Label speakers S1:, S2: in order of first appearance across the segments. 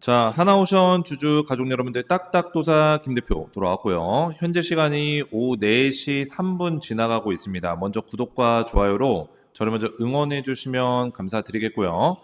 S1: 자, 하나오션 주주 가족 여러분들 딱딱도사 김 대표 돌아왔고요. 현재 시간이 오후 4시 3분 지나가고 있습니다. 먼저 구독과 좋아요로 저를 먼저 응원해 주시면 감사드리겠고요.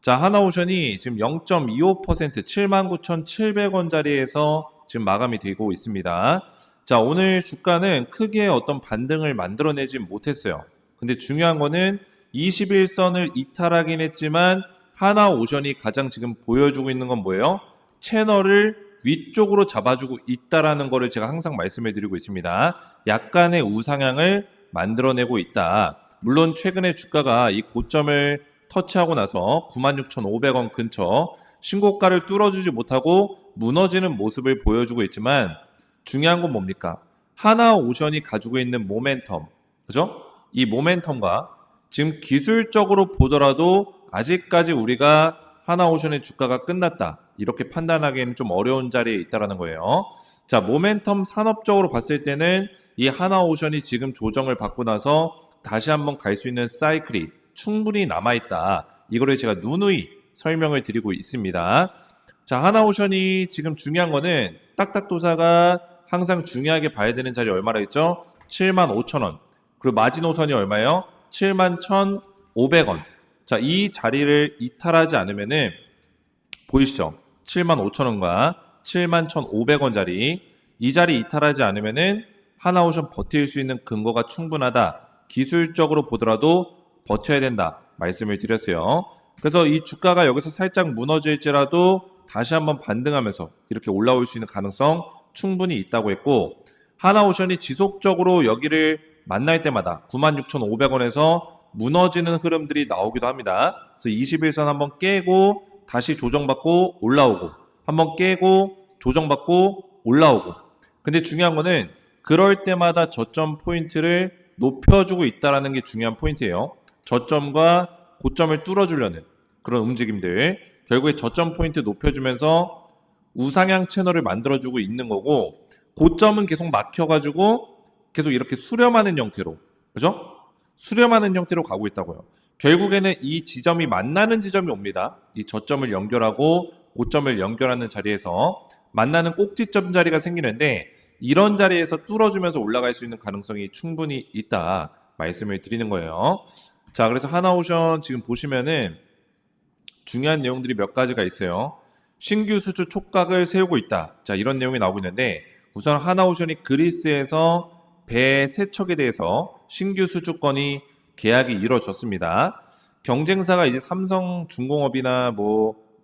S1: 자, 하나오션이 지금 0.25% 79,700원짜리에서 지금 마감이 되고 있습니다. 자, 오늘 주가는 크게 어떤 반등을 만들어내지 못했어요. 근데 중요한 거는 21선을 이탈하긴 했지만 하나오션이 가장 지금 보여주고 있는 건 뭐예요? 채널을 위쪽으로 잡아주고 있다라는 거를 제가 항상 말씀해 드리고 있습니다. 약간의 우상향을 만들어내고 있다. 물론 최근에 주가가 이 고점을 터치하고 나서 96,500원 근처 신고가를 뚫어주지 못하고 무너지는 모습을 보여주고 있지만 중요한 건 뭡니까? 하나오션이 가지고 있는 모멘텀, 그죠? 이 모멘텀과 지금 기술적으로 보더라도 아직까지 우리가 하나오션의 주가가 끝났다 이렇게 판단하기에는 좀 어려운 자리에 있다라는 거예요. 자, 모멘텀 산업적으로 봤을 때는 이 하나오션이 지금 조정을 받고 나서 다시 한번 갈 수 있는 사이클이 충분히 남아있다. 이거를 제가 누누이 설명을 드리고 있습니다. 자, 하나오션이 지금 중요한 거는 딱딱도사가 항상 중요하게 봐야 되는 자리 얼마라 했죠? 75,000원. 그리고 마지노선이 얼마예요? 71,500원. 자, 이 자리를 이탈하지 않으면은 보이시죠? 75,000원과 71,500원 자리. 이 자리 이탈하지 않으면은 하나오션 버틸 수 있는 근거가 충분하다. 기술적으로 보더라도 버텨야 된다. 말씀을 드렸어요. 그래서 이 주가가 여기서 살짝 무너질지라도 다시 한번 반등하면서 이렇게 올라올 수 있는 가능성 충분히 있다고 했고, 하나오션이 지속적으로 여기를 만날 때마다 96,500원에서 무너지는 흐름들이 나오기도 합니다. 그래서 21선 한번 깨고 다시 조정받고 올라오고, 한번 깨고 조정받고 올라오고. 근데 중요한 거는 그럴 때마다 저점 포인트를 높여주고 있다는 게 중요한 포인트예요. 저점과 고점을 뚫어주려는 그런 움직임들. 결국에 저점 포인트 높여주면서 우상향 채널을 만들어주고 있는 거고, 고점은 계속 막혀가지고 계속 이렇게 수렴하는 형태로, 그죠? 수렴하는 형태로 가고 있다고요. 결국에는 이 지점이 만나는 지점이 옵니다. 이 저점을 연결하고 고점을 연결하는 자리에서 만나는 꼭지점 자리가 생기는데, 이런 자리에서 뚫어주면서 올라갈 수 있는 가능성이 충분히 있다 말씀을 드리는 거예요. 자, 그래서 하나오션 지금 보시면은 중요한 내용들이 몇 가지가 있어요. 신규 수주 촉각을 세우고 있다. 자, 이런 내용이 나오고 있는데, 우선 하나오션이 그리스에서 배 세척에 대해서 신규 수주권이 계약이 이루어졌습니다. 경쟁사가 이제 삼성중공업이나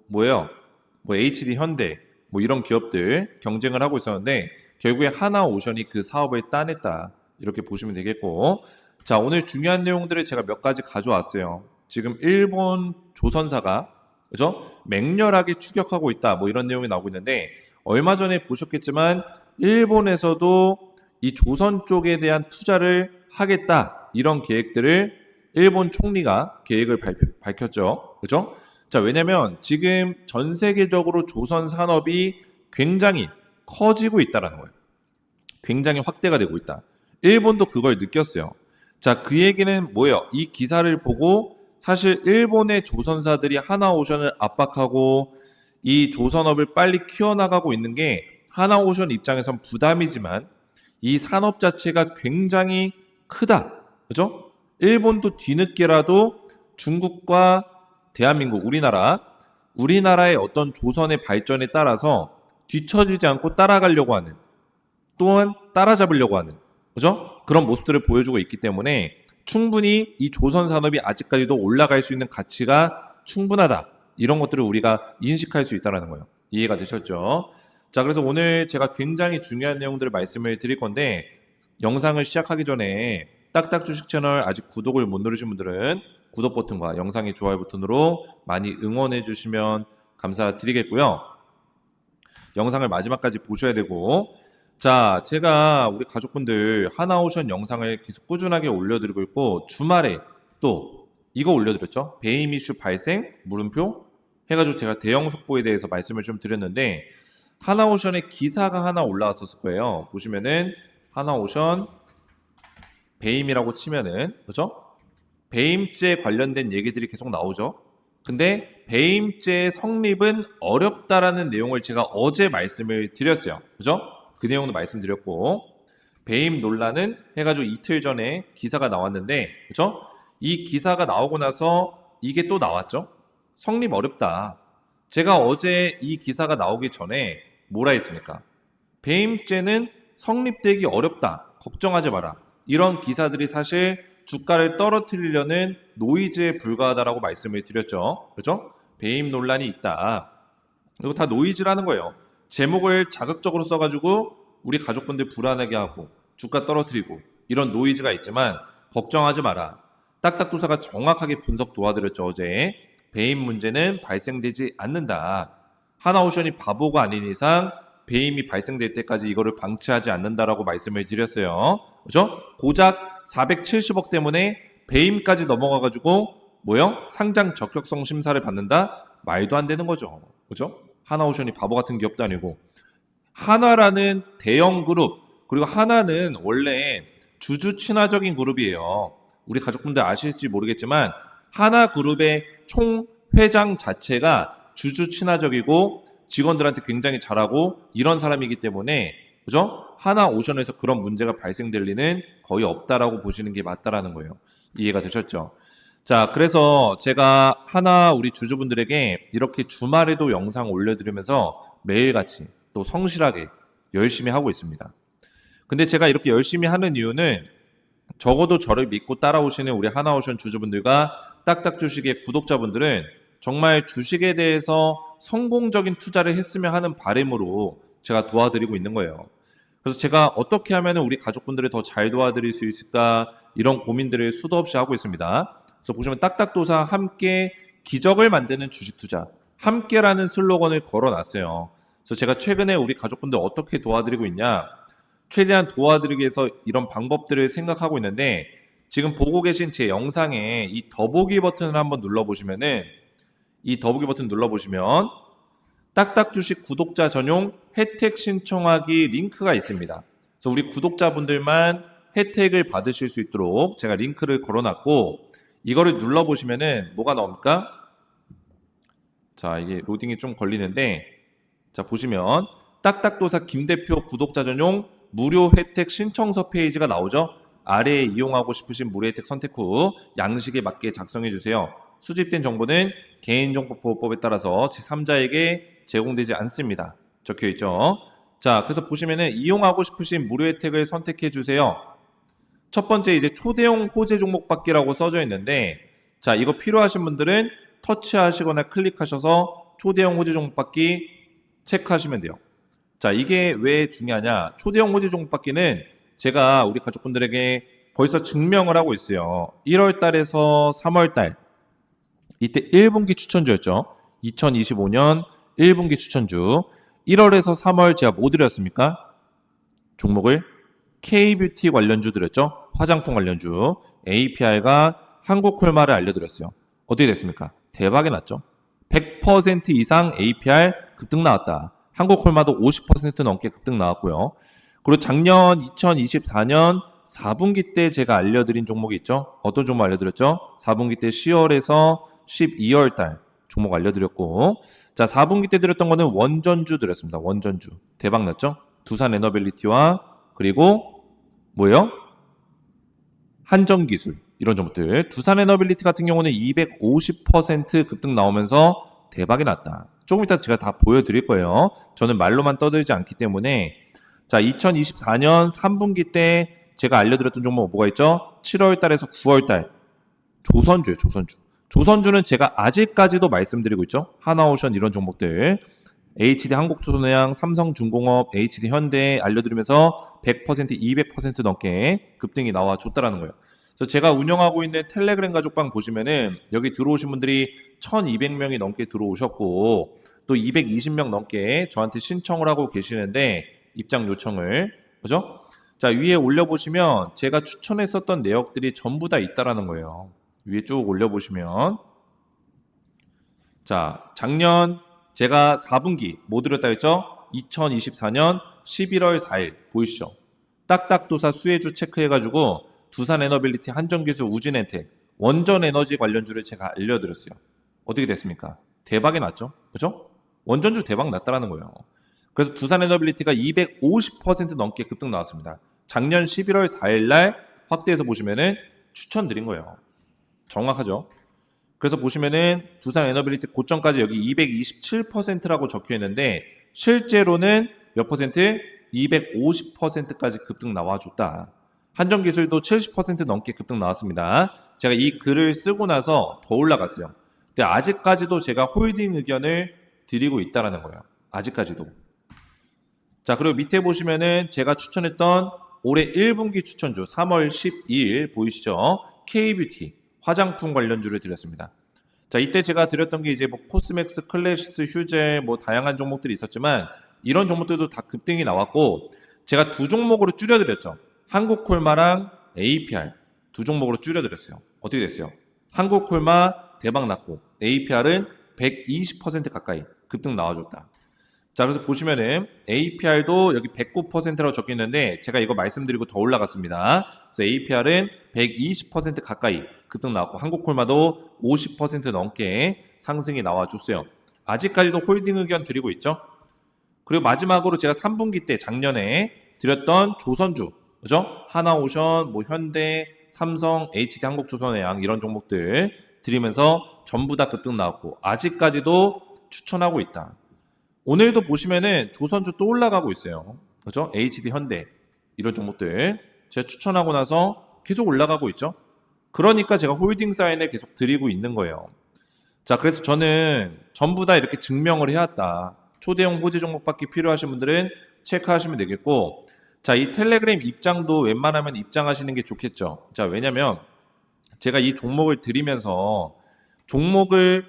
S1: 뭐예요? HD 현대 이런 기업들 경쟁을 하고 있었는데, 결국에 하나오션이 그 사업을 따냈다. 이렇게 보시면 되겠고, 자, 오늘 중요한 내용들을 제가 몇 가지 가져왔어요. 지금 일본 조선사가, 그죠? 맹렬하게 추격하고 있다. 이런 내용이 나오고 있는데, 얼마 전에 보셨겠지만 일본에서도 이 조선 쪽에 대한 투자를 하겠다. 이런 계획들을 일본 총리가 계획을 밝혔죠. 그죠? 자, 왜냐면 지금 전 세계적으로 조선 산업이 굉장히 커지고 있다라는 거예요. 굉장히 확대가 되고 있다. 일본도 그걸 느꼈어요. 자, 그 얘기는 뭐예요? 이 기사를 보고 사실 일본의 조선사들이 하나오션을 압박하고 이 조선업을 빨리 키워나가고 있는 게 하나오션 입장에선 부담이지만 이 산업 자체가 굉장히 크다. 그죠? 일본도 뒤늦게라도 중국과 대한민국, 우리나라의 어떤 조선의 발전에 따라서 뒤처지지 않고 따라가려고 하는, 또한 따라잡으려고 하는, 그죠? 그런 모습들을 보여주고 있기 때문에 충분히 이 조선 산업이 아직까지도 올라갈 수 있는 가치가 충분하다. 이런 것들을 우리가 인식할 수 있다는 거예요. 이해가 되셨죠? 자, 그래서 오늘 제가 굉장히 중요한 내용들을 말씀을 드릴 건데, 영상을 시작하기 전에 딱딱 주식 채널 아직 구독을 못 누르신 분들은 구독 버튼과 영상의 좋아요 버튼으로 많이 응원해 주시면 감사드리겠고요. 영상을 마지막까지 보셔야 되고, 자, 제가 우리 가족분들 하나오션 영상을 계속 꾸준하게 올려드리고 있고, 주말에 또 이거 올려드렸죠? 배임 이슈 발생 물음표 해가지고 제가 대형 속보에 대해서 말씀을 좀 드렸는데, 하나오션에 기사가 하나 올라왔었을 거예요. 보시면은 하나오션 배임이라고 치면은, 그죠? 배임죄 관련된 얘기들이 계속 나오죠. 근데 배임죄 성립은 어렵다라는 내용을 제가 어제 말씀을 드렸어요. 그죠? 그 내용도 말씀드렸고, 배임 논란은 해가지고 이틀 전에 기사가 나왔는데, 그죠? 이 기사가 나오고 나서 이게 또 나왔죠? 성립 어렵다. 제가 어제 이 기사가 나오기 전에 뭐라 했습니까? 배임죄는 성립되기 어렵다. 걱정하지 마라. 이런 기사들이 사실 주가를 떨어뜨리려는 노이즈에 불과하다라고 말씀을 드렸죠. 그죠? 배임 논란이 있다. 이거 다 노이즈라는 거예요. 제목을 자극적으로 써가지고 우리 가족분들 불안하게 하고 주가 떨어뜨리고 이런 노이즈가 있지만 걱정하지 마라. 딱딱도사가 정확하게 분석 도와드렸죠. 어제 배임 문제는 발생되지 않는다. 하나오션이 바보가 아닌 이상 배임이 발생될 때까지 이거를 방치하지 않는다라고 말씀을 드렸어요. 그죠? 고작 470억 때문에 배임까지 넘어가가지고 뭐요? 상장 적격성 심사를 받는다? 말도 안 되는 거죠. 그죠? 하나오션이 바보 같은 기업도 아니고 하나라는 대형 그룹 그리고 하나는 원래 주주 친화적인 그룹이에요. 우리 가족분들 아실지 모르겠지만 하나그룹의 총 회장 자체가 주주 친화적이고 직원들한테 굉장히 잘하고 이런 사람이기 때문에 그죠? 하나오션에서 그런 문제가 발생될 리는 거의 없다라고 보시는 게 맞다라는 거예요. 이해가 되셨죠? 자, 그래서 제가 하나 우리 주주분들에게 이렇게 주말에도 영상 올려드리면서 매일같이 또 성실하게 열심히 하고 있습니다. 근데 제가 이렇게 열심히 하는 이유는 적어도 저를 믿고 따라오시는 우리 하나오션 주주분들과 딱딱 주식의 구독자분들은 정말 주식에 대해서 성공적인 투자를 했으면 하는 바람으로 제가 도와드리고 있는 거예요. 그래서 제가 어떻게 하면 우리 가족분들을 더 잘 도와드릴 수 있을까 이런 고민들을 수도 없이 하고 있습니다. 그래서 보시면 딱딱도사 함께 기적을 만드는 주식 투자 함께라는 슬로건을 걸어놨어요. 그래서 제가 최근에 우리 가족분들 어떻게 도와드리고 있냐 최대한 도와드리기 위해서 이런 방법들을 생각하고 있는데 지금 보고 계신 제 영상에 이 더보기 버튼을 한번 눌러보시면은 이 더보기 버튼 눌러보시면 딱딱 주식 구독자 전용 혜택 신청하기 링크가 있습니다. 그래서 우리 구독자분들만 혜택을 받으실 수 있도록 제가 링크를 걸어놨고 이거를 눌러보시면은 뭐가 나옵니까? 자, 이게 로딩이 좀 걸리는데 자, 보시면 딱딱도사 김대표 구독자 전용 무료 혜택 신청서 페이지가 나오죠. 아래에 이용하고 싶으신 무료 혜택 선택 후 양식에 맞게 작성해 주세요. 수집된 정보는 개인정보보호법에 따라서 제3자에게 제공되지 않습니다. 적혀 있죠. 자, 그래서 보시면은 이용하고 싶으신 무료 혜택을 선택해 주세요. 첫 번째 이제 초대형 호재 종목 받기라고 써져 있는데 자, 이거 필요하신 분들은 터치하시거나 클릭하셔서 초대형 호재 종목 받기 체크하시면 돼요. 자, 이게 왜 중요하냐? 초대형 호재 종목 받기는 제가 우리 가족분들에게 벌써 증명을 하고 있어요. 1월 달에서 3월 달 이때 1분기 추천주였죠. 2025년 1분기 추천주 1월에서 3월 제가 뭐 드렸습니까? 종목을 K뷰티 관련주 드렸죠. 화장품 관련주 APR과 한국콜마를 알려드렸어요. 어떻게 됐습니까? 대박이 났죠. 100% 이상 APR 급등 나왔다. 한국콜마도 50% 넘게 급등 나왔고요. 그리고 작년 2024년 4분기 때 제가 알려드린 종목이 있죠. 어떤 종목 알려드렸죠? 4분기 때 10월에서 12월 달 종목 알려드렸고 자 4분기 때 드렸던 거는 원전주 드렸습니다. 원전주 대박 났죠? 두산 에너빌리티와 그리고 뭐예요? 한전기술 이런 종목들 두산 에너빌리티 같은 경우는 250% 급등 나오면서 대박이 났다. 조금 이따 제가 다 보여드릴 거예요. 저는 말로만 떠들지 않기 때문에 자 2024년 3분기 때 제가 알려드렸던 종목 뭐가 있죠? 7월 달에서 9월 달 조선주예요. 조선주는 제가 아직까지도 말씀드리고 있죠. 하나오션 이런 종목들 HD 한국조선해양, 삼성중공업, HD 현대 알려드리면서 100%, 200% 넘게 급등이 나와줬다라는 거예요. 그래서 제가 운영하고 있는 텔레그램 가족방 보시면은 여기 들어오신 분들이 1200명이 넘게 들어오셨고 또 220명 넘게 저한테 신청을 하고 계시는데 입장 요청을 그죠? 자 위에 올려보시면 제가 추천했었던 내역들이 전부 다 있다라는 거예요. 위에 쭉 올려보시면 자 작년 제가 4분기 뭐 드렸다 했죠? 2024년 11월 4일 보이시죠? 딱딱도사 수혜주 체크해가지고 두산 에너빌리티, 한전기술, 우진엔텍, 원전에너지 관련주를 제가 알려드렸어요. 어떻게 됐습니까? 대박이 났죠. 그죠? 원전주 대박 났다라는 거예요. 그래서 두산 에너빌리티가 250% 넘게 급등 나왔습니다. 작년 11월 4일 날 확대해서 보시면은 추천드린 거예요. 정확하죠? 그래서 보시면은 두산 에너빌리티 고점까지 여기 227%라고 적혀 있는데 실제로는 몇 퍼센트? 250%까지 급등 나와줬다. 한전기술도 70% 넘게 급등 나왔습니다. 제가 이 글을 쓰고 나서 더 올라갔어요. 근데 아직까지도 제가 홀딩 의견을 드리고 있다라는 거예요. 아직까지도. 자, 그리고 밑에 보시면은 제가 추천했던 올해 1분기 추천주 3월 12일 보이시죠? K뷰티 화장품 관련주를 드렸습니다. 자, 이때 제가 드렸던 게 이제 뭐 코스맥스, 클래시스, 휴젤 뭐 다양한 종목들이 있었지만 이런 종목들도 다 급등이 나왔고 제가 두 종목으로 줄여드렸죠. 한국콜마랑 APR 두 종목으로 줄여드렸어요. 어떻게 됐어요? 한국콜마 대박 났고 APR은 120% 가까이 급등 나와줬다. 자, 그래서 보시면은 APR도 여기 109%라고 적혀 있는데 제가 이거 말씀드리고 더 올라갔습니다. 그래서 APR은 120% 가까이 급등 나왔고 한국콜마도 50% 넘게 상승이 나와줬어요. 아직까지도 홀딩 의견 드리고 있죠. 그리고 마지막으로 제가 3분기 때 작년에 드렸던 조선주, 그죠? 하나오션, 뭐 현대, 삼성, HD 한국조선해양 이런 종목들 드리면서 전부 다 급등 나왔고 아직까지도 추천하고 있다. 오늘도 보시면은 조선주 또 올라가고 있어요. 그죠? HD 현대 이런 종목들 제가 추천하고 나서 계속 올라가고 있죠. 그러니까 제가 홀딩 사인을 계속 드리고 있는 거예요. 자, 그래서 저는 전부 다 이렇게 증명을 해왔다. 초대형 호재 종목 받기 필요하신 분들은 체크하시면 되겠고, 자, 이 텔레그램 입장도 웬만하면 입장하시는 게 좋겠죠. 자, 왜냐면 제가 이 종목을 드리면서 종목을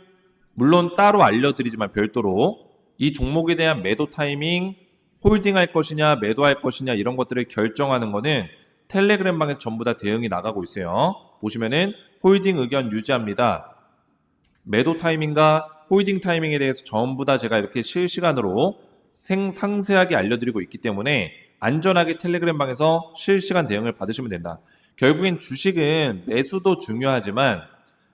S1: 물론 따로 알려드리지만 별도로 이 종목에 대한 매도 타이밍, 홀딩할 것이냐, 매도할 것이냐 이런 것들을 결정하는 거는 텔레그램 방에서 전부 다 대응이 나가고 있어요. 보시면은 홀딩 의견 유지합니다. 매도 타이밍과 홀딩 타이밍에 대해서 전부 다 제가 이렇게 실시간으로 상세하게 알려드리고 있기 때문에 안전하게 텔레그램 방에서 실시간 대응을 받으시면 된다. 결국엔 주식은 매수도 중요하지만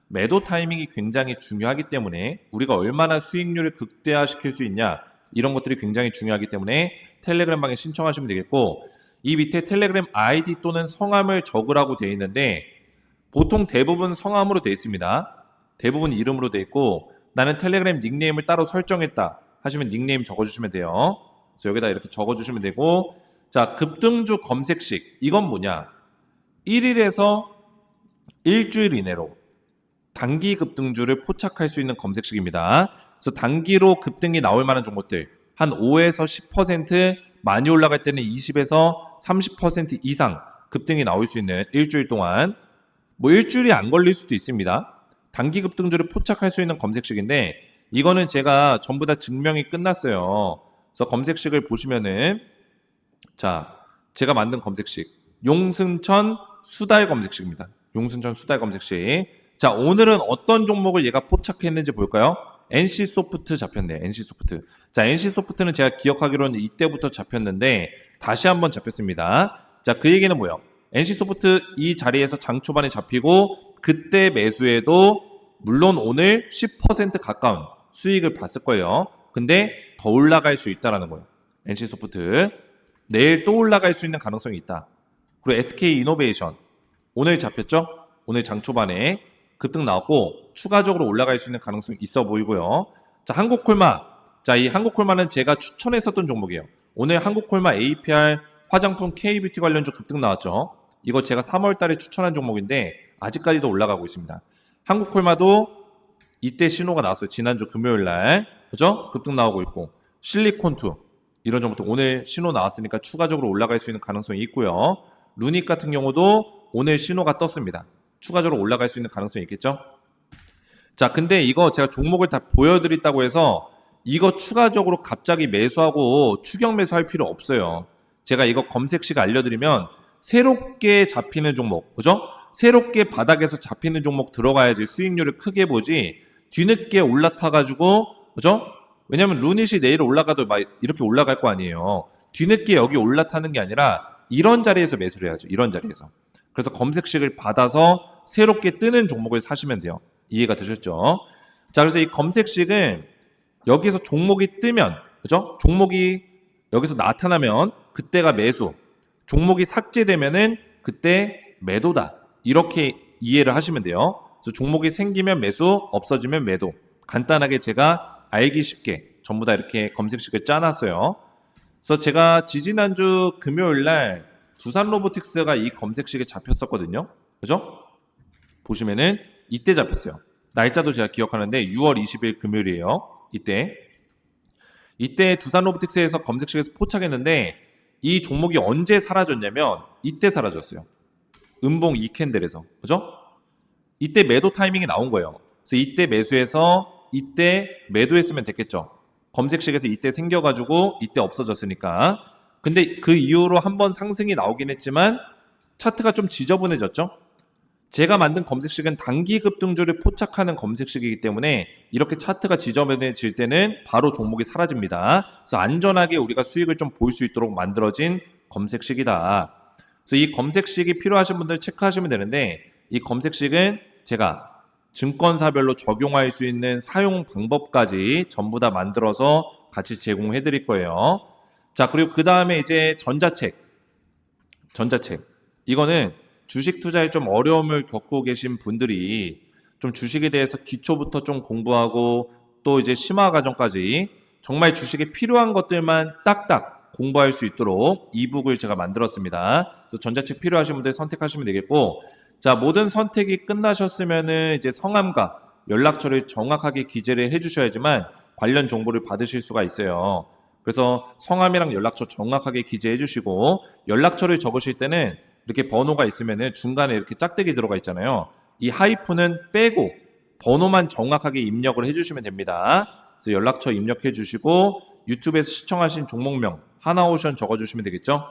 S1: 매도 타이밍이 굉장히 중요하기 때문에 우리가 얼마나 수익률을 극대화시킬 수 있냐 이런 것들이 굉장히 중요하기 때문에 텔레그램 방에 신청하시면 되겠고 이 밑에 텔레그램 아이디 또는 성함을 적으라고 되어 있는데 보통 대부분 성함으로 되어 있습니다. 대부분 이름으로 되어 있고 나는 텔레그램 닉네임을 따로 설정했다 하시면 닉네임 적어주시면 돼요. 그래서 여기다 이렇게 적어주시면 되고 자 급등주 검색식 이건 뭐냐 1일에서 일주일 이내로 단기 급등주를 포착할 수 있는 검색식입니다. 그래서 단기로 급등이 나올 만한 종목들 한 5에서 10% 많이 올라갈 때는 20에서 30% 이상 급등이 나올 수 있는 일주일 동안 뭐 일주일이 안 걸릴 수도 있습니다. 단기 급등주를 포착할 수 있는 검색식인데 이거는 제가 전부 다 증명이 끝났어요. 그래서 검색식을 보시면은 자 제가 만든 검색식 용승천 수달 검색식입니다. 용승천 수달 검색식 자 오늘은 어떤 종목을 얘가 포착했는지 볼까요? NC소프트 잡혔네요. NC소프트 자 NC소프트는 제가 기억하기로는 이때부터 잡혔는데 다시 한번 잡혔습니다. 자 그 얘기는 뭐예요? NC소프트 이 자리에서 장 초반에 잡히고 그때 매수해도 물론 오늘 10% 가까운 수익을 봤을 거예요. 근데 더 올라갈 수 있다는 거예요. NC소프트 내일 또 올라갈 수 있는 가능성이 있다. 그리고 SK이노베이션 오늘 잡혔죠? 오늘 장 초반에 급등 나왔고 추가적으로 올라갈 수 있는 가능성이 있어 보이고요. 자 한국콜마 자 이 한국콜마는 제가 추천했었던 종목이에요. 오늘 한국콜마 APR 화장품 K뷰티 관련주 급등 나왔죠. 이거 제가 3월 달에 추천한 종목인데 아직까지도 올라가고 있습니다. 한국콜마도 이때 신호가 나왔어요. 지난주 금요일 날 그죠? 급등 나오고 있고 실리콘2 이런 종목도 오늘 신호 나왔으니까 추가적으로 올라갈 수 있는 가능성이 있고요. 루닉 같은 경우도 오늘 신호가 떴습니다. 추가적으로 올라갈 수 있는 가능성이 있겠죠? 자, 근데 이거 제가 종목을 다 보여드렸다고 해서 이거 추가적으로 갑자기 매수하고 추격 매수할 필요 없어요. 제가 이거 검색식 알려드리면 새롭게 잡히는 종목, 그죠? 새롭게 바닥에서 잡히는 종목 들어가야지 수익률을 크게 보지 뒤늦게 올라타가지고, 그죠? 왜냐면 루닛이 내일 올라가도 막 이렇게 올라갈 거 아니에요. 뒤늦게 여기 올라타는 게 아니라 이런 자리에서 매수를 해야죠. 이런 자리에서. 그래서 검색식을 받아서 새롭게 뜨는 종목을 사시면 돼요. 이해가 되셨죠? 자, 그래서 이 검색식은 여기서 종목이 뜨면, 그죠? 종목이 여기서 나타나면 그때가 매수, 종목이 삭제되면은 그때 매도다. 이렇게 이해를 하시면 돼요. 그래서 종목이 생기면 매수, 없어지면 매도. 간단하게 제가 알기 쉽게 전부 다 이렇게 검색식을 짜놨어요. 그래서 제가 지지난주 금요일 날 두산 로보틱스가 이 검색식에 잡혔었거든요. 그죠? 보시면은 이때 잡혔어요. 날짜도 제가 기억하는데 6월 20일 금요일이에요. 이때 두산 로보틱스에서 검색식에서 포착했는데 이 종목이 언제 사라졌냐면 이때 사라졌어요. 음봉 2캔들에서. 그죠? 이때 매도 타이밍이 나온 거예요. 그래서 이때 매수해서 이때 매도했으면 됐겠죠. 검색식에서 이때 생겨가지고 이때 없어졌으니까. 근데 그 이후로 한번 상승이 나오긴 했지만 차트가 좀 지저분해졌죠. 제가 만든 검색식은 단기 급등주를 포착하는 검색식이기 때문에 이렇게 차트가 지저분해질 때는 바로 종목이 사라집니다. 그래서 안전하게 우리가 수익을 좀 볼 수 있도록 만들어진 검색식이다. 그래서 이 검색식이 필요하신 분들 체크하시면 되는데 이 검색식은 제가 증권사별로 적용할 수 있는 사용 방법까지 전부 다 만들어서 같이 제공해 드릴 거예요. 자, 그리고 그 다음에 이제 전자책. 이거는 주식 투자에 좀 어려움을 겪고 계신 분들이 좀 주식에 대해서 기초부터 좀 공부하고 또 이제 심화 과정까지 정말 주식에 필요한 것들만 딱딱 공부할 수 있도록 이북을 제가 만들었습니다. 그래서 전자책 필요하신 분들 선택하시면 되겠고, 자, 모든 선택이 끝나셨으면은 이제 성함과 연락처를 정확하게 기재를 해주셔야지만 관련 정보를 받으실 수가 있어요. 그래서 성함이랑 연락처 정확하게 기재해 주시고 연락처를 적으실 때는 이렇게 번호가 있으면은 중간에 이렇게 짝대기 들어가 있잖아요. 이 하이픈은 빼고 번호만 정확하게 입력을 해주시면 됩니다. 그래서 연락처 입력해 주시고 유튜브에서 시청하신 종목명 하나오션 적어주시면 되겠죠.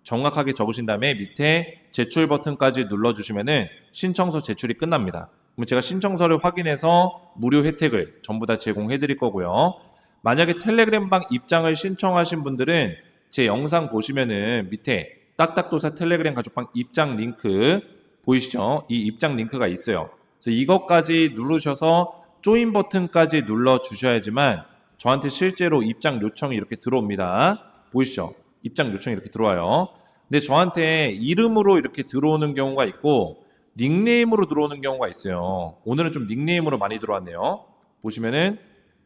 S1: 정확하게 적으신 다음에 밑에 제출 버튼까지 눌러주시면은 신청서 제출이 끝납니다. 그럼 제가 신청서를 확인해서 무료 혜택을 전부 다 제공해 드릴 거고요. 만약에 텔레그램방 입장을 신청하신 분들은 제 영상 보시면은 밑에 딱딱도사 텔레그램 가족방 입장 링크 보이시죠? 이 입장 링크가 있어요. 그래서 이것까지 누르셔서 조인 버튼까지 눌러 주셔야지만 저한테 실제로 입장 요청이 이렇게 들어옵니다. 보이시죠? 입장 요청이 이렇게 들어와요. 근데 저한테 이름으로 이렇게 들어오는 경우가 있고 닉네임으로 들어오는 경우가 있어요. 오늘은 좀 닉네임으로 많이 들어왔네요. 보시면은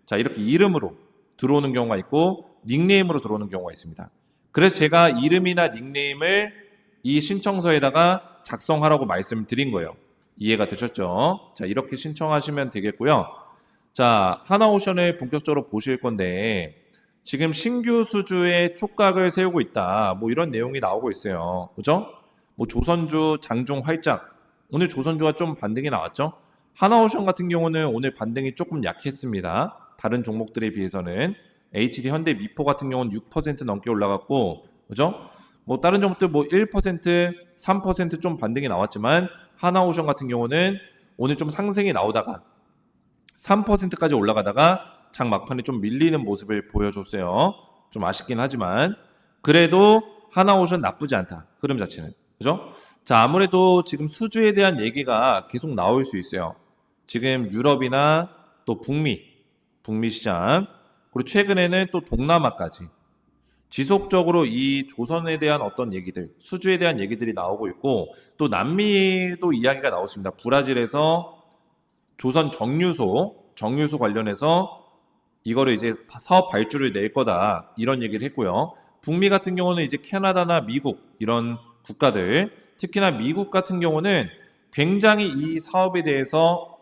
S1: 자, 이렇게 이름으로 들어오는 경우가 있고 닉네임으로 들어오는 경우가 있습니다. 그래서 제가 이름이나 닉네임을 이 신청서에다가 작성하라고 말씀을 드린 거예요. 이해가 되셨죠? 자, 이렇게 신청하시면 되겠고요. 자, 하나오션을 본격적으로 보실 건데 지금 신규 수주에 촉각을 세우고 있다. 뭐 이런 내용이 나오고 있어요. 그죠? 뭐 조선주 장중 활짝. 오늘 조선주가 좀 반등이 나왔죠? 하나오션 같은 경우는 오늘 반등이 조금 약했습니다. 다른 종목들에 비해서는 HD 현대 미포 같은 경우는 6% 넘게 올라갔고, 그죠? 뭐 다른 종목들 뭐 1%, 3% 반등이 나왔지만 하나오션 같은 경우는 오늘 좀 상승이 나오다가 3%까지 올라가다가 장 막판에 좀 밀리는 모습을 보여줬어요. 좀 아쉽긴 하지만 그래도 하나오션 나쁘지 않다. 흐름 자체는. 그죠? 자, 아무래도 지금 수주에 대한 얘기가 계속 나올 수 있어요. 지금 유럽이나 또 북미 시장, 그리고 최근에는 또 동남아까지 지속적으로 이 조선에 대한 어떤 얘기들, 수주에 대한 얘기들이 나오고 있고 또 남미도 이야기가 나왔습니다. 브라질에서 조선 정유소 관련해서 이거를 이제 사업 발주를 낼 거다 이런 얘기를 했고요. 북미 같은 경우는 이제 캐나다나 미국 이런 국가들, 특히나 미국 같은 경우는 굉장히 이 사업에 대해서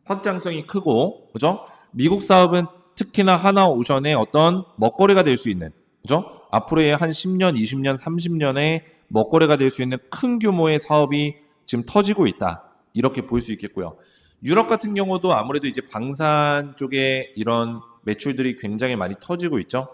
S1: 확장성이 크고, 그죠? 미국 사업은 특히나 하나오션의 어떤 먹거리가 될 수 있는, 그죠? 앞으로의 한 10년, 20년, 30년의 먹거리가 될 수 있는 큰 규모의 사업이 지금 터지고 있다. 이렇게 볼 수 있겠고요. 유럽 같은 경우도 아무래도 이제 방산 쪽에 이런 매출들이 굉장히 많이 터지고 있죠.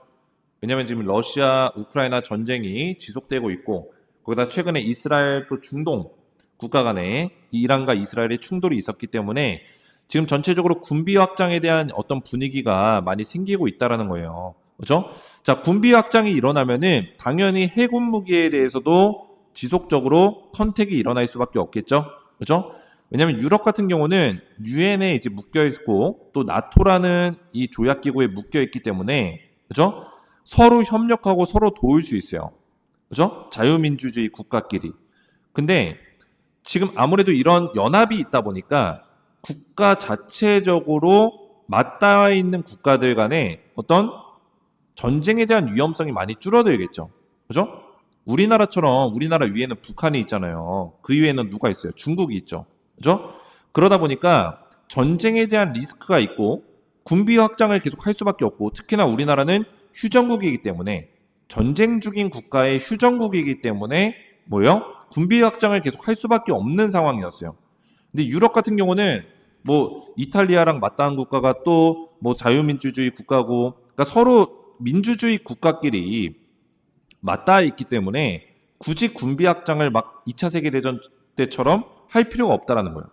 S1: 왜냐하면 지금 러시아, 우크라이나 전쟁이 지속되고 있고 거기다 최근에 이스라엘 또 중동 국가 간에 이란과 이스라엘의 충돌이 있었기 때문에 지금 전체적으로 군비 확장에 대한 어떤 분위기가 많이 생기고 있다라는 거예요. 그렇죠? 자, 군비 확장이 일어나면은 당연히 해군 무기에 대해서도 지속적으로 컨택이 일어날 수밖에 없겠죠. 그렇죠? 왜냐하면 유럽 같은 경우는 유엔에 이제 묶여 있고 또 나토라는 이 조약 기구에 묶여 있기 때문에 그죠? 서로 협력하고 서로 도울 수 있어요. 그죠? 자유민주주의 국가끼리. 근데 지금 아무래도 이런 연합이 있다 보니까 국가 자체적으로 맞닿아 있는 국가들 간에 어떤 전쟁에 대한 위험성이 많이 줄어들겠죠. 그죠? 우리나라처럼 우리나라 위에는 북한이 있잖아요. 그 위에는 누가 있어요? 중국이 있죠. 그죠? 그러다 보니까 전쟁에 대한 리스크가 있고 군비 확장을 계속 할 수밖에 없고 특히나 우리나라는 휴전국이기 때문에 전쟁 중인 국가의 휴전국이기 때문에 뭐요? 군비 확장을 계속 할 수밖에 없는 상황이었어요. 근데 유럽 같은 경우는 뭐 이탈리아랑 맞닿은 국가가 또 뭐 자유민주주의 국가고 그러니까 서로 민주주의 국가끼리 맞닿아 있기 때문에 굳이 군비 확장을 막 2차 세계대전 때처럼 할 필요가 없다라는 거예요.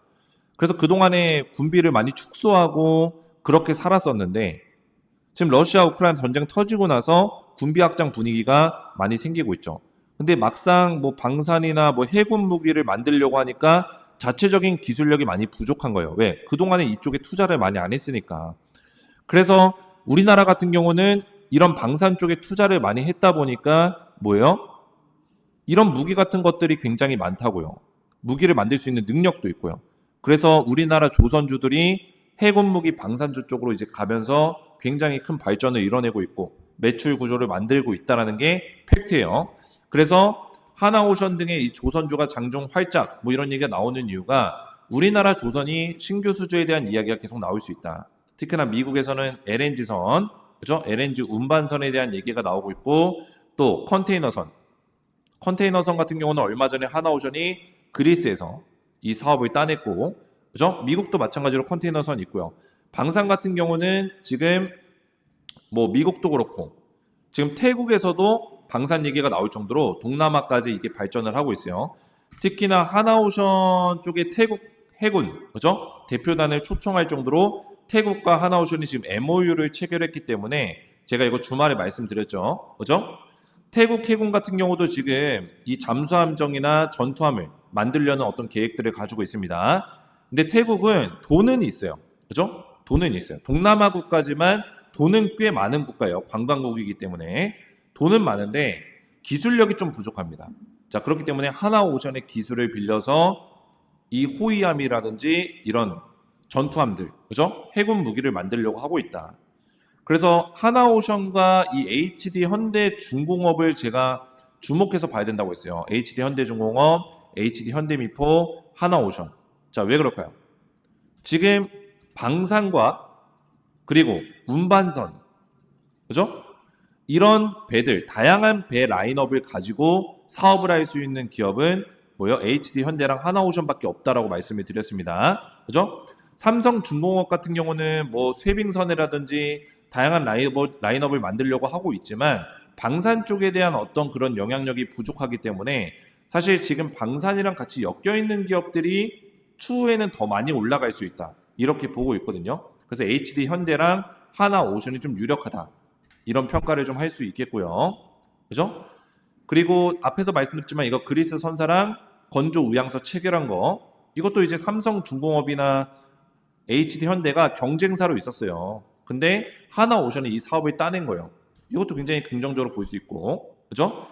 S1: 그래서 그동안에 군비를 많이 축소하고 그렇게 살았었는데 지금 러시아 우크라이나 전쟁 터지고 나서 군비 확장 분위기가 많이 생기고 있죠. 근데 막상 뭐 방산이나 뭐 해군 무기를 만들려고 하니까 자체적인 기술력이 많이 부족한 거예요. 왜? 그동안에 이쪽에 투자를 많이 안 했으니까. 그래서 우리나라 같은 경우는 이런 방산 쪽에 투자를 많이 했다 보니까 뭐예요? 이런 무기 같은 것들이 굉장히 많다고요. 무기를 만들 수 있는 능력도 있고요. 그래서 우리나라 조선주들이 해군 무기 방산주 쪽으로 이제 가면서 굉장히 큰 발전을 이뤄내고 있고 매출 구조를 만들고 있다는 게 팩트예요. 그래서 하나오션 등의 이 조선주가 장중 활짝 뭐 이런 얘기가 나오는 이유가 우리나라 조선이 신규 수주에 대한 이야기가 계속 나올 수 있다. 특히나 미국에서는 LNG선, 그죠? LNG 운반선에 대한 얘기가 나오고 있고 또 컨테이너선 같은 경우는 얼마 전에 하나오션이 그리스에서 이 사업을 따냈고, 그죠? 미국도 마찬가지로 컨테이너선 있고요. 방산 같은 경우는 지금 뭐 미국도 그렇고 지금 태국에서도 방산 얘기가 나올 정도로 동남아까지 이게 발전을 하고 있어요. 특히나 하나오션 쪽에 태국 해군, 그죠? 대표단을 초청할 정도로 태국과 하나오션이 지금 MOU를 체결했기 때문에 제가 이거 주말에 말씀드렸죠. 그죠? 태국 해군 같은 경우도 지금 이 잠수함정이나 전투함을 만들려는 어떤 계획들을 가지고 있습니다. 근데 태국은 돈은 있어요. 그죠? 돈은 있어요. 동남아 국가지만 돈은 꽤 많은 국가예요. 관광국이기 때문에. 돈은 많은데 기술력이 좀 부족합니다. 자, 그렇기 때문에 하나오션의 기술을 빌려서 이 호위함이라든지 이런 전투함들, 그죠? 해군 무기를 만들려고 하고 있다. 그래서 하나오션과 이 HD 현대중공업을 제가 주목해서 봐야 된다고 했어요. HD 현대중공업, HD 현대미포, 하나오션. 자, 왜 그럴까요? 지금 방산과 그리고 운반선, 그죠? 이런 배들, 다양한 배 라인업을 가지고 사업을 할 수 있는 기업은 뭐요? HD 현대랑 하나오션밖에 없다라고 말씀을 드렸습니다. 그죠? 삼성중공업 같은 경우는 뭐 쇄빙선이라든지 다양한 라인업을 만들려고 하고 있지만 방산 쪽에 대한 어떤 그런 영향력이 부족하기 때문에 사실 지금 방산이랑 같이 엮여 있는 기업들이 추후에는 더 많이 올라갈 수 있다. 이렇게 보고 있거든요. 그래서 HD 현대랑 하나오션이 좀 유력하다. 이런 평가를 좀 할 수 있겠고요. 그죠? 그리고 앞에서 말씀드렸지만 이거 그리스 선사랑 건조 우양서 체결한 거 이것도 이제 삼성중공업이나 HD 현대가 경쟁사로 있었어요. 근데 하나오션이 이 사업을 따낸 거예요. 이것도 굉장히 긍정적으로 볼 수 있고, 그죠?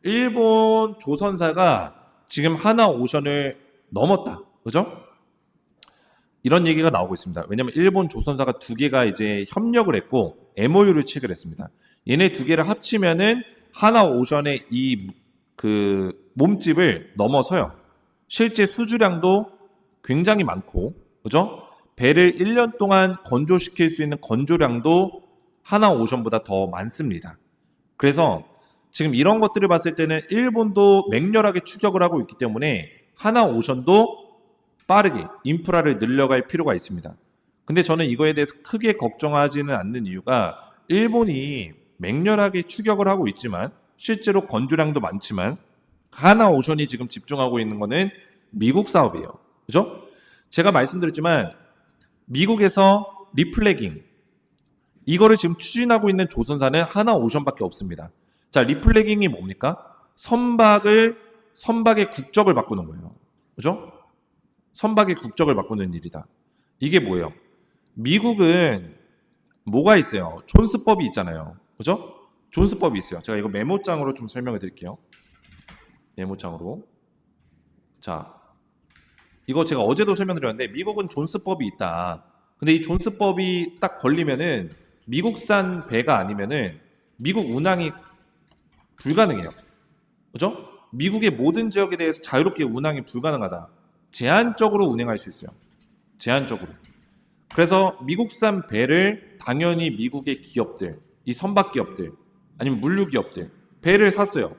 S1: 일본 조선사가 지금 하나오션을 넘었다, 그죠? 이런 얘기가 나오고 있습니다. 왜냐하면 일본 조선사가 두 개가 이제 협력을 했고 MOU를 체결했습니다. 얘네 두 개를 합치면은 하나오션의 이 그 몸집을 넘어서요. 실제 수주량도 굉장히 많고, 그죠? 배를 1년 동안 건조시킬 수 있는 건조량도 하나오션보다 더 많습니다. 그래서 지금 이런 것들을 봤을 때는 일본도 맹렬하게 추격을 하고 있기 때문에 하나오션도 빠르게 인프라를 늘려갈 필요가 있습니다. 근데 저는 이거에 대해서 크게 걱정하지는 않는 이유가 일본이 맹렬하게 추격을 하고 있지만 실제로 건조량도 많지만 하나오션이 지금 집중하고 있는 거는 미국 사업이에요. 그죠? 제가 말씀드렸지만 미국에서 리플래깅 이거를 지금 추진하고 있는 조선사는 하나오션밖에 없습니다. 자, 리플래깅이 뭡니까? 선박의 국적을 바꾸는 거예요. 그죠? 선박의 국적을 바꾸는 일이다. 이게 뭐예요? 미국은 뭐가 있어요? 존스법이 있잖아요. 그죠? 존스법이 있어요. 제가 이거 메모장으로 좀 설명해 드릴게요. 메모장으로. 자, 이거 제가 어제도 설명드렸는데 미국은 존스법이 있다. 근데 이 존스법이 딱 걸리면은 미국산 배가 아니면은 미국 운항이 불가능해요. 그죠? 미국의 모든 지역에 대해서 자유롭게 운항이 불가능하다. 제한적으로 운행할 수 있어요. 제한적으로. 그래서 미국산 배를 당연히 미국의 기업들, 이 선박 기업들, 아니면 물류 기업들, 배를 샀어요.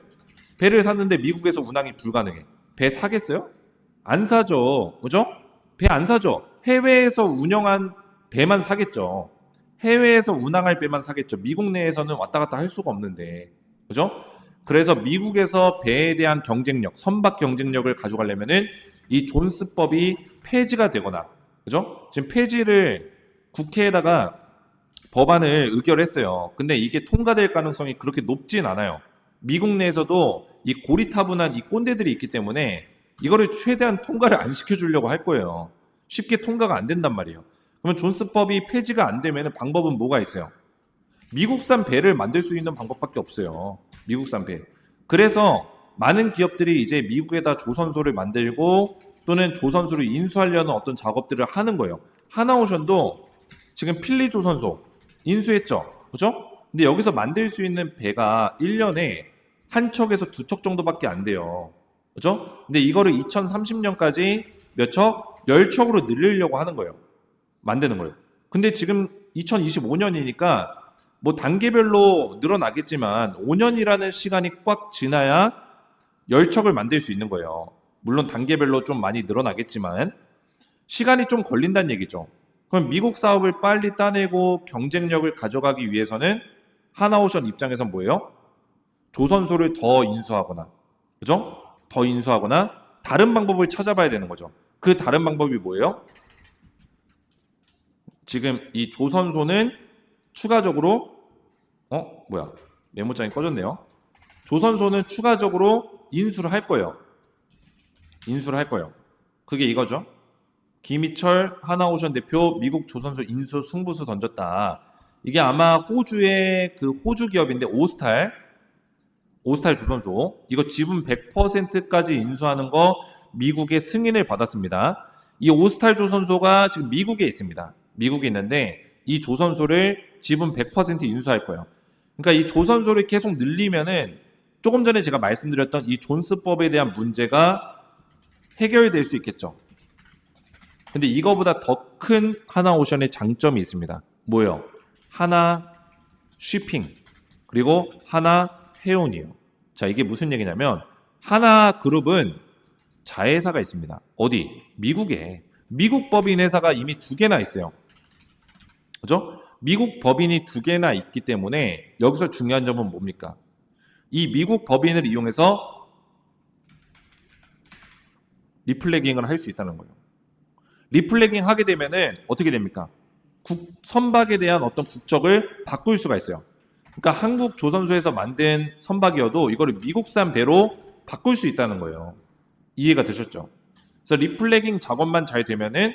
S1: 배를 샀는데 미국에서 운항이 불가능해. 배 사겠어요? 안 사죠. 그죠? 배 안 사죠. 해외에서 운영한 배만 사겠죠. 해외에서 운항할 배만 사겠죠. 미국 내에서는 왔다 갔다 할 수가 없는데. 그죠? 그래서 미국에서 배에 대한 경쟁력, 선박 경쟁력을 가져가려면은 이 존스법이 폐지가 되거나, 그죠? 지금 폐지를 국회에다가 법안을 의결했어요. 근데 이게 통과될 가능성이 그렇게 높진 않아요. 미국 내에서도 이 고리타분한 이 꼰대들이 있기 때문에 이거를 최대한 통과를 안 시켜주려고 할 거예요. 쉽게 통과가 안 된단 말이에요. 그러면 존스법이 폐지가 안 되면 방법은 뭐가 있어요? 미국산 배를 만들 수 있는 방법밖에 없어요. 미국산 배. 그래서 많은 기업들이 이제 미국에다 조선소를 만들고 또는 조선소를 인수하려는 어떤 작업들을 하는 거예요. 하나오션도 지금 필리 조선소 인수했죠. 그죠? 근데 여기서 만들 수 있는 배가 1년에 한 척에서 두 척 정도밖에 안 돼요. 그죠? 근데 이거를 2030년까지 몇 척? 10척으로 늘리려고 하는 거예요. 만드는 거예요. 근데 지금 2025년이니까 뭐 단계별로 늘어나겠지만 5년이라는 시간이 꽉 지나야 10척을 만들 수 있는 거예요. 물론 단계별로 좀 많이 늘어나겠지만 시간이 좀 걸린다는 얘기죠. 그럼 미국 사업을 빨리 따내고 경쟁력을 가져가기 위해서는 하나오션 입장에선 뭐예요? 조선소를 더 인수하거나, 그죠? 더 인수하거나 다른 방법을 찾아봐야 되는 거죠. 그 다른 방법이 뭐예요? 지금 이 조선소는 추가적으로 메모장이 꺼졌네요. 조선소는 추가적으로 인수를 할 거예요. 인수를 할 거예요. 그게 이거죠. 김희철 하나오션 대표 미국 조선소 인수 승부수 던졌다. 이게 아마 호주의 그 호주 기업인데 오스탈 조선소 이거 지분 100%까지 인수하는 거 미국의 승인을 받았습니다. 이 오스탈 조선소가 지금 미국에 있습니다. 미국에 있는데 이 조선소를 지분 100% 인수할 거예요. 그러니까 이 조선소를 계속 늘리면은 조금 전에 제가 말씀드렸던 이 존스법에 대한 문제가 해결될 수 있겠죠. 근데 이거보다 더 큰 하나오션의 장점이 있습니다. 뭐예요? 하나 쉬핑 그리고 하나 해운이에요. 자, 이게 무슨 얘기냐면 하나 그룹은 자회사가 있습니다. 어디? 미국에. 미국 법인 회사가 이미 2개나 있어요. 그죠? 미국 법인이 2개나 있기 때문에 여기서 중요한 점은 뭡니까? 이 미국 법인을 이용해서 리플래깅을 할 수 있다는 거예요. 리플래깅 하게 되면은 어떻게 됩니까? 선박에 대한 어떤 국적을 바꿀 수가 있어요. 그러니까 한국 조선소에서 만든 선박이어도 이거를 미국산 배로 바꿀 수 있다는 거예요. 이해가 되셨죠? 그래서 리플래깅 작업만 잘 되면은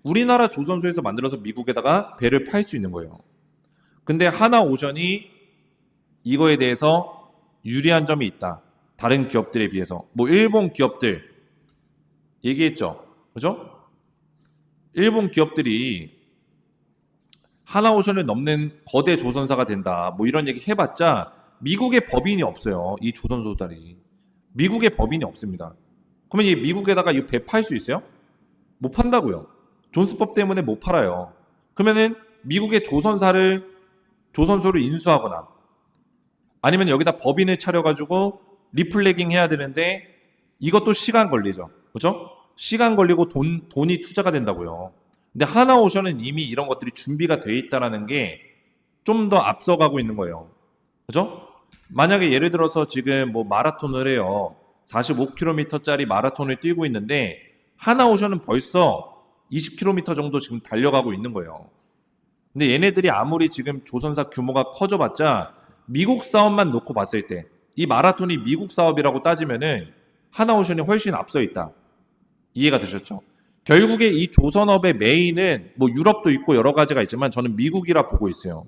S1: 우리나라 조선소에서 만들어서 미국에다가 배를 팔 수 있는 거예요. 근데 하나오션이 이거에 대해서 유리한 점이 있다. 다른 기업들에 비해서. 뭐 일본 기업들 얘기했죠. 그죠? 일본 기업들이 하나오션을 넘는 거대 조선사가 된다. 뭐 이런 얘기 해봤자 미국의 법인이 없어요. 이 조선소들이. 미국의 법인이 없습니다. 그러면 이 미국에다가 이 배 팔 수 있어요? 못 판다고요. 존스법 때문에 못 팔아요. 그러면은 미국의 조선소를 인수하거나 아니면 여기다 법인을 차려가지고 리플래깅 해야 되는데 이것도 시간 걸리죠. 그죠? 시간 걸리고 돈이 투자가 된다고요. 근데 하나오션은 이미 이런 것들이 준비가 돼 있다라는 게 좀 더 앞서가고 있는 거예요. 그죠? 만약에 예를 들어서 지금 뭐 마라톤을 해요. 45km짜리 마라톤을 뛰고 있는데 하나오션은 벌써 20km 정도 지금 달려가고 있는 거예요. 근데 얘네들이 아무리 지금 조선사 규모가 커져봤자 미국 사업만 놓고 봤을 때 이 마라톤이 미국 사업이라고 따지면은 하나오션이 훨씬 앞서 있다. 이해가 되셨죠? 결국에 이 조선업의 메인은 뭐 유럽도 있고 여러 가지가 있지만 저는 미국이라 보고 있어요.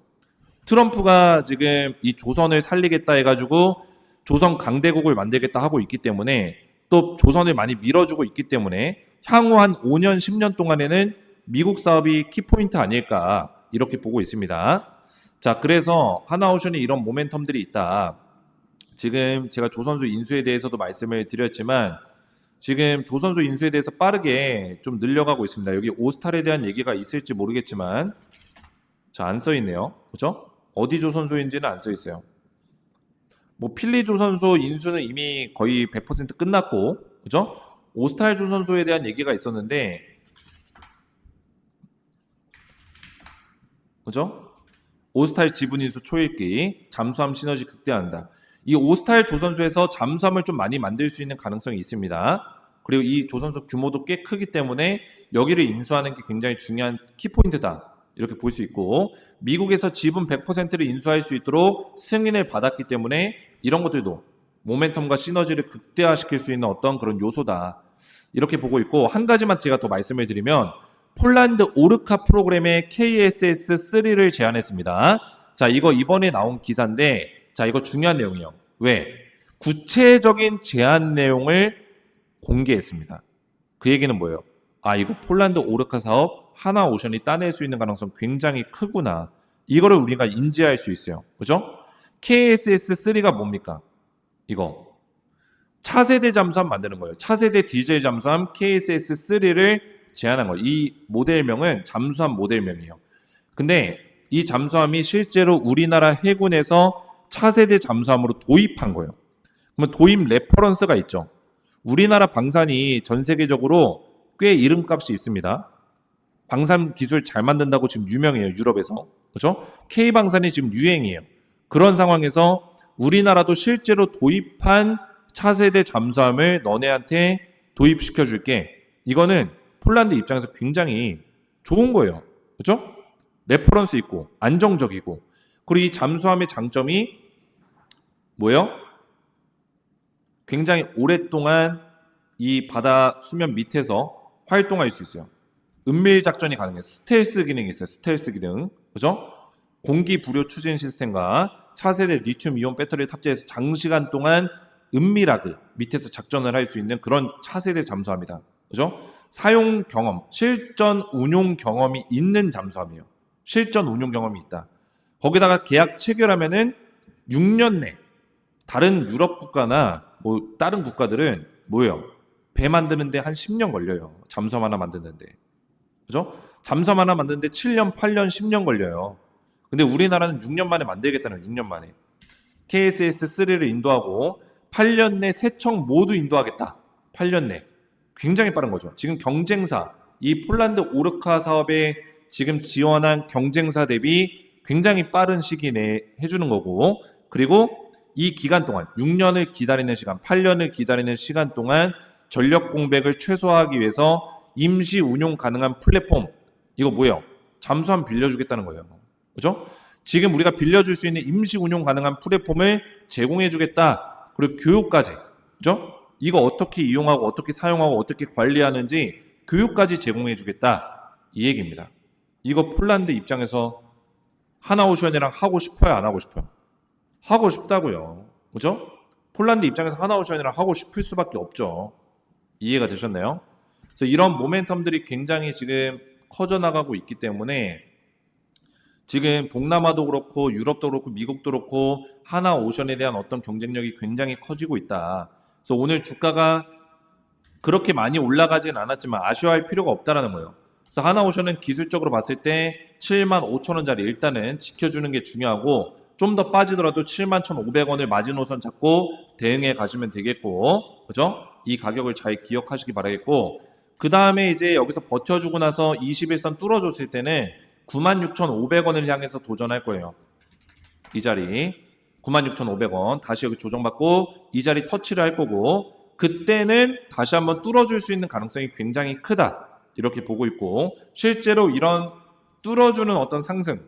S1: 트럼프가 지금 이 조선을 살리겠다 해가지고 조선 강대국을 만들겠다 하고 있기 때문에 또 조선을 많이 밀어주고 있기 때문에 향후 한 5년, 10년 동안에는 미국 사업이 키포인트 아닐까 이렇게 보고 있습니다. 자, 그래서 하나오션이 이런 모멘텀들이 있다. 지금 제가 조선소 인수에 대해서도 말씀을 드렸지만 지금 조선소 인수에 대해서 빠르게 좀 늘려가고 있습니다. 여기 오스탈에 대한 얘기가 있을지 모르겠지만 자, 안 써있네요. 그죠? 어디 조선소인지는 안 써있어요. 뭐 필리 조선소 인수는 이미 거의 100% 끝났고 그죠? 오스탈 조선소에 대한 얘기가 있었는데 그죠? 오스탈 지분 인수 초읽기 잠수함 시너지 극대화한다. 이 오스탈 조선소에서 잠수함을 좀 많이 만들 수 있는 가능성이 있습니다. 그리고 이 조선소 규모도 꽤 크기 때문에 여기를 인수하는 게 굉장히 중요한 키포인트다. 이렇게 볼 수 있고 미국에서 지분 100%를 인수할 수 있도록 승인을 받았기 때문에 이런 것들도 모멘텀과 시너지를 극대화시킬 수 있는 어떤 그런 요소다. 이렇게 보고 있고 한 가지만 제가 더 말씀을 드리면 폴란드 오르카 프로그램의 KSS-3를 제안했습니다. 자, 이거 이번에 나온 기사인데 자, 이거 중요한 내용이에요. 왜? 구체적인 제안 내용을 공개했습니다. 그 얘기는 뭐예요? 아, 이거 폴란드 오르카 사업 하나오션이 따낼 수 있는 가능성 굉장히 크구나. 이거를 우리가 인지할 수 있어요. 그죠? KSS-3가 뭡니까? 이거 차세대 잠수함 만드는 거예요. 차세대 디젤 잠수함 KSS-3를 제안한 거예요. 이 모델명은 잠수함 모델명이에요. 근데 이 잠수함이 실제로 우리나라 해군에서 차세대 잠수함으로 도입한 거예요. 그러면 도입 레퍼런스가 있죠. 우리나라 방산이 전 세계적으로 꽤 이름값이 있습니다. 방산 기술 잘 만든다고 지금 유명해요. 유럽에서. 그렇죠? K방산이 지금 유행이에요. 그런 상황에서 우리나라도 실제로 도입한 차세대 잠수함을 너네한테 도입시켜 줄게. 이거는 폴란드 입장에서 굉장히 좋은 거예요. 그렇죠? 레퍼런스 있고 안정적이고 그리고 이 잠수함의 장점이 뭐예요? 굉장히 오랫동안 이 바다 수면 밑에서 활동할 수 있어요. 은밀 작전이 가능해요. 스텔스 기능이 있어요. 스텔스 기능. 그죠? 공기 부료 추진 시스템과 차세대 리튬 이온 배터리를 탑재해서 장시간 동안 은밀하게 밑에서 작전을 할 수 있는 그런 차세대 잠수함이다. 그죠? 사용 경험, 실전 운용 경험이 있는 잠수함이에요. 실전 운용 경험이 있다. 거기다가 계약 체결하면은 6년 내 다른 유럽 국가나 뭐 다른 국가들은 뭐예요? 배 만드는데 한 10년 걸려요. 잠수함 하나 만드는데. 그죠? 잠수함 하나 만드는데 7년, 8년, 10년 걸려요. 근데 우리나라는 6년 만에 만들겠다는 6년 만에. KSS-3를 인도하고 8년 내 세 척 모두 인도하겠다. 8년 내. 굉장히 빠른 거죠. 지금 경쟁사, 이 폴란드 오르카 사업에 지금 지원한 경쟁사 대비 굉장히 빠른 시기 내에 해주는 거고 그리고 이 기간 동안 6년을 기다리는 시간, 8년을 기다리는 시간 동안 전력 공백을 최소화하기 위해서 임시 운용 가능한 플랫폼 이거 뭐예요? 잠수함 빌려주겠다는 거예요. 그죠? 지금 우리가 빌려줄 수 있는 임시 운용 가능한 플랫폼을 제공해주겠다. 그리고 교육까지. 그죠? 이거 어떻게 이용하고 어떻게 사용하고 어떻게 관리하는지 교육까지 제공해주겠다. 이 얘기입니다. 이거 폴란드 입장에서 하나오션이랑 하고 싶어요? 안 하고 싶어요? 하고 싶다고요. 그죠? 폴란드 입장에서 하나오션이랑 하고 싶을 수밖에 없죠. 이해가 되셨나요? 그래서 이런 모멘텀들이 굉장히 지금 커져나가고 있기 때문에 지금 동남아도 그렇고 유럽도 그렇고 미국도 그렇고 하나오션에 대한 어떤 경쟁력이 굉장히 커지고 있다. 그래서 오늘 주가가 그렇게 많이 올라가진 않았지만 아쉬워할 필요가 없다라는 거예요. 그래서 하나오션은 기술적으로 봤을 때 75,000원짜리 일단은 지켜주는 게 중요하고 좀 더 빠지더라도 71,500원을 마지노선 잡고 대응해 가시면 되겠고 그죠? 이 가격을 잘 기억하시기 바라겠고 그 다음에 이제 여기서 버텨주고 나서 21선 뚫어줬을 때는 96,500원을 향해서 도전할 거예요. 이 자리 96,500원 다시 여기 조정받고 이 자리 터치를 할 거고 그때는 다시 한번 뚫어줄 수 있는 가능성이 굉장히 크다. 이렇게 보고 있고 실제로 이런 뚫어주는 어떤 상승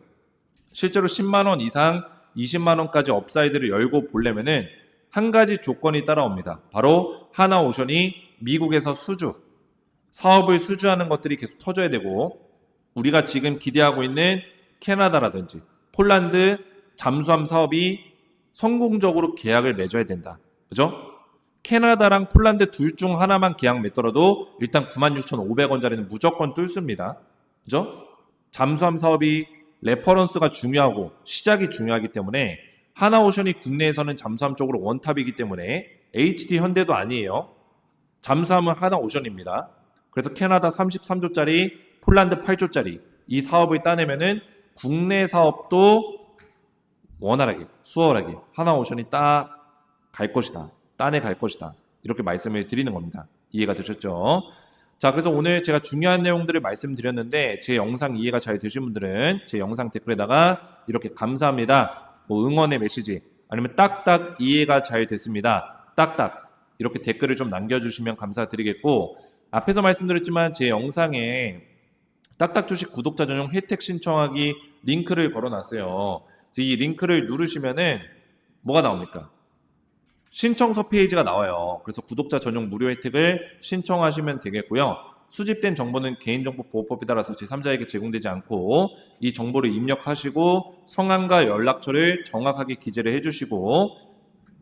S1: 실제로 10만원 이상 20만원까지 업사이드를 열고 보려면은 한 가지 조건이 따라옵니다. 바로 하나오션이 미국에서 수주 사업을 수주하는 것들이 계속 터져야 되고 우리가 지금 기대하고 있는 캐나다라든지 폴란드 잠수함 사업이 성공적으로 계약을 맺어야 된다. 그죠? 캐나다랑 폴란드 둘 중 하나만 계약 맺더라도 일단 96,500원짜리는 무조건 뚫습니다. 그죠? 잠수함 사업이 레퍼런스가 중요하고 시작이 중요하기 때문에 하나오션이 국내에서는 잠수함 쪽으로 원탑이기 때문에 HD 현대도 아니에요. 잠수함은 하나오션입니다. 그래서 캐나다 33조짜리, 폴란드 8조짜리 이 사업을 따내면은 국내 사업도 원활하게, 수월하게 하나오션이 갈 것이다. 따내갈 것이다. 이렇게 말씀을 드리는 겁니다. 이해가 되셨죠? 자, 그래서 오늘 제가 중요한 내용들을 말씀드렸는데 제 영상 이해가 잘 되신 분들은 제 영상 댓글에다가 이렇게 감사합니다. 뭐 응원의 메시지 아니면 딱딱 이해가 잘 됐습니다. 딱딱 이렇게 댓글을 좀 남겨주시면 감사드리겠고 앞에서 말씀드렸지만 제 영상에 딱딱 주식 구독자 전용 혜택 신청하기 링크를 걸어놨어요. 이 링크를 누르시면은 뭐가 나옵니까? 신청서 페이지가 나와요. 그래서 구독자 전용 무료 혜택을 신청하시면 되겠고요. 수집된 정보는 개인정보보호법에 따라서 제3자에게 제공되지 않고 이 정보를 입력하시고 성함과 연락처를 정확하게 기재를 해주시고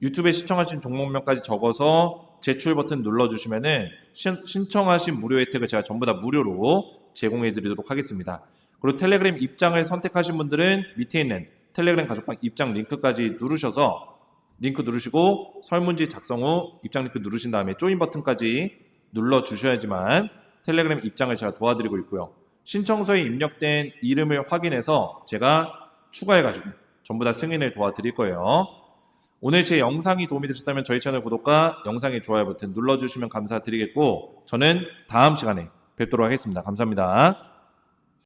S1: 유튜브에 시청하신 종목명까지 적어서 제출 버튼 눌러주시면은 신청하신 무료 혜택을 제가 전부 다 무료로 제공해 드리도록 하겠습니다. 그리고 텔레그램 입장을 선택하신 분들은 밑에 있는 텔레그램 가족방 입장 링크까지 누르셔서 링크 누르시고 설문지 작성 후 입장 링크 누르신 다음에 조인 버튼까지 눌러주셔야지만 텔레그램 입장을 제가 도와드리고 있고요. 신청서에 입력된 이름을 확인해서 제가 추가해가지고 전부 다 승인을 도와드릴 거예요. 오늘 제 영상이 도움이 되셨다면 저희 채널 구독과 영상의 좋아요 버튼 눌러주시면 감사드리겠고 저는 다음 시간에 뵙도록 하겠습니다. 감사합니다.